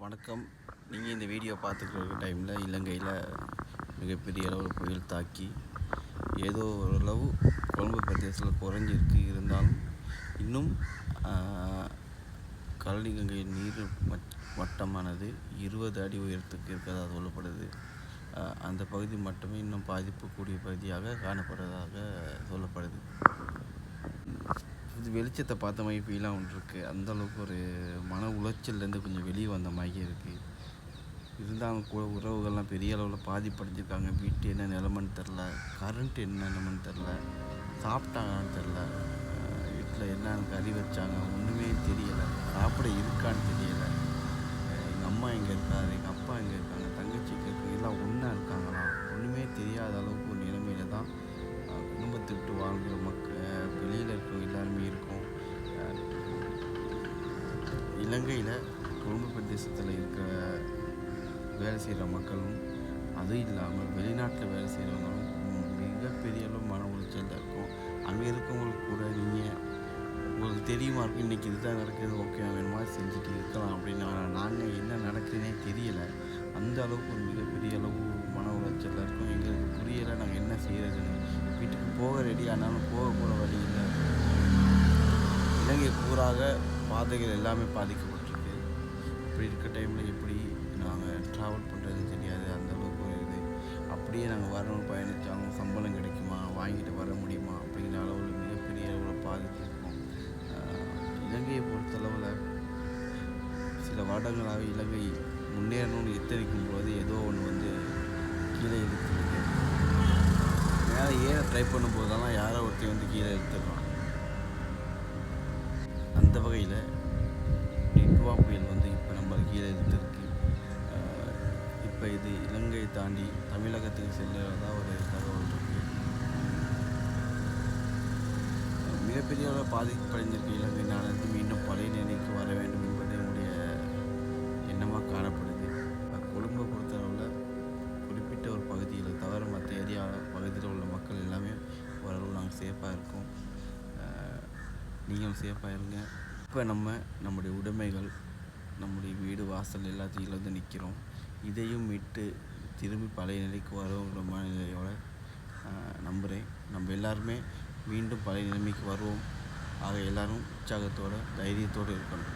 வணக்கம். நீங்கள் இந்த வீடியோ பார்த்துக்கிற டைமில் இலங்கையில் மிகப்பெரிய அளவில் புயல் தாக்கி ஏதோ ஓரளவு கொழும்பு பிரதேசத்தில் குறைஞ்சிருக்கு. இருந்தாலும் இன்னும் கழனி கங்கை நீர் மட்டமானது 20 அடி உயரத்துக்கு இருக்கிறதா சொல்லப்படுது. அந்த பகுதி மட்டுமே இன்னும் பாதிப்புக்கூடிய பகுதியாக காணப்படுறதாக சொல்லப்படுது. இது வெளிச்சத்தை பார்த்த மாதிரி ஃபீலாக ஒன்று இருக்குது. அந்தளவுக்கு ஒரு மன உளைச்சல்லேருந்து கொஞ்சம் வெளியே வந்த மாதிரி இருக்குது. இருந்தாலும் கூட உறவுகள்லாம் பெரிய அளவில் பாதிப்படைஞ்சிருக்காங்க. வீட்டு என்ன நிலமன்னு தெரில, கரண்ட் என்ன நிலமன்னு தெரில, சாப்பிட்டாங்கன்னு தெரில, வீட்டில் என்னன்னு கறி வச்சாங்க ஒன்றுமே தெரியலை, சாப்பிட இருக்கான்னு தெரியலை. எங்கள் அம்மா எங்கே இருக்காரு, எங்கள் அப்பா எங்கே இருக்காங்க, தங்கச்சி இருக்காங்க, எல்லாம் ஒன்றா இருக்காங்களா ஒன்றுமே தெரியாத அளவுக்கு ஒரு நிலைமையில தான் குடும்பத்தை விட்டு வாழ்கிற மக்கள் வெளியில் இருக்கிற எல்லாருமே இருக்கும். இலங்கையில் கொழும்பு பிரதேசத்தில் இருக்கிற வேலை செய்கிற மக்களும், அதுவும் இல்லாமல் வெளிநாட்டில் வேலை செய்கிறவங்களும் மிகப்பெரிய அளவு மன உளைச்சலில் இருக்கும். அங்கே இருக்கவங்களுக்கு கூட உங்களுக்கு தெரியுமா இருக்கும், இன்றைக்கி இதுதான் நடக்குது, ஓகே வேணுமா செஞ்சுட்டு இருக்கலாம் அப்படின்னு. நாங்கள் என்ன நடக்குதுன்னே தெரியலை. அந்த அளவுக்கு ஒரு மிகப்பெரிய அளவு மன உளைச்சலில் இருக்கும். எங்களுக்கு புரியலை நாங்கள் என்ன செய்கிறதுன்னு. வீட்டுக்கு போக ரெடி ஆனாலும் போகக்கூட வழி இல்லை. இலங்கை பூராக பாதைகள் எல்லாமே பாதிக்கப்பட்டிருக்கு. இப்படி இருக்க டைமில் எப்படி நாங்கள் ட்ராவல் பண்ணுறதுன்னு தெரியாது. அந்தளவுக்கு ஒரு இது. அப்படியே நாங்கள் வரணும் பயணித்தாலும் சம்பளம் கிடைக்குமா, வாங்கிட்டு வர முடியுமா அப்படிங்கிற அளவில் மிகப்பெரிய அளவில் பாதிச்சிருக்கோம். இலங்கையை பொறுத்தளவில் சில வருடங்களாக இலங்கை முன்னேறணும்னு எத்தனைக்கும் போது ஏதோ ஒன்று கீழே இழுத்துருக்கு. மேலே ஏற ட்ரை பண்ணும்போதெல்லாம் யாரோ ஒருத்தர் கீழே இழுத்துடுறான். அந்த வகையில் டிட்வா புயல் இப்போ நம்மளை கீழே இழுத்துருக்கு. இப்போ இது இலங்கையை தாண்டி தமிழகத்துக்கு செல்லுறதா ஒரு தகவல் இருக்குது. மிகப்பெரிய அளவில் பாதிப்படைஞ்சிருக்கு இலங்கை நாடு. மீண்டும் பழைய நிலைக்கு வர வேண்டும் என்பது என்னுடைய எண்ணமாக காணப்படுது. கொழும்பை பொறுத்தளவில் குறிப்பிட்ட ஒரு பகுதியில் தவிர மற்ற ஏரியா பகுதியில் உள்ள மக்கள் எல்லாமே ஓரளவு நாங்கள் சேஃபாக இருக்கோம். நீங்களும் சேஃபாக இருங்க. இப்போ நம்முடைய உடைமைகள், நம்முடைய வீடு வாசல் எல்லாத்தையும் நிற்கிறோம். இதையும் விட்டு திரும்பி பழைய நிலைக்கு வருவோங்கிற மனநிலையோடு நம்புகிறேன். நம்ம எல்லாருமே மீண்டும் பழைய நிலைமைக்கு வருவோம். ஆக எல்லோரும் உற்சாகத்தோடு தைரியத்தோடு இருக்கணும்.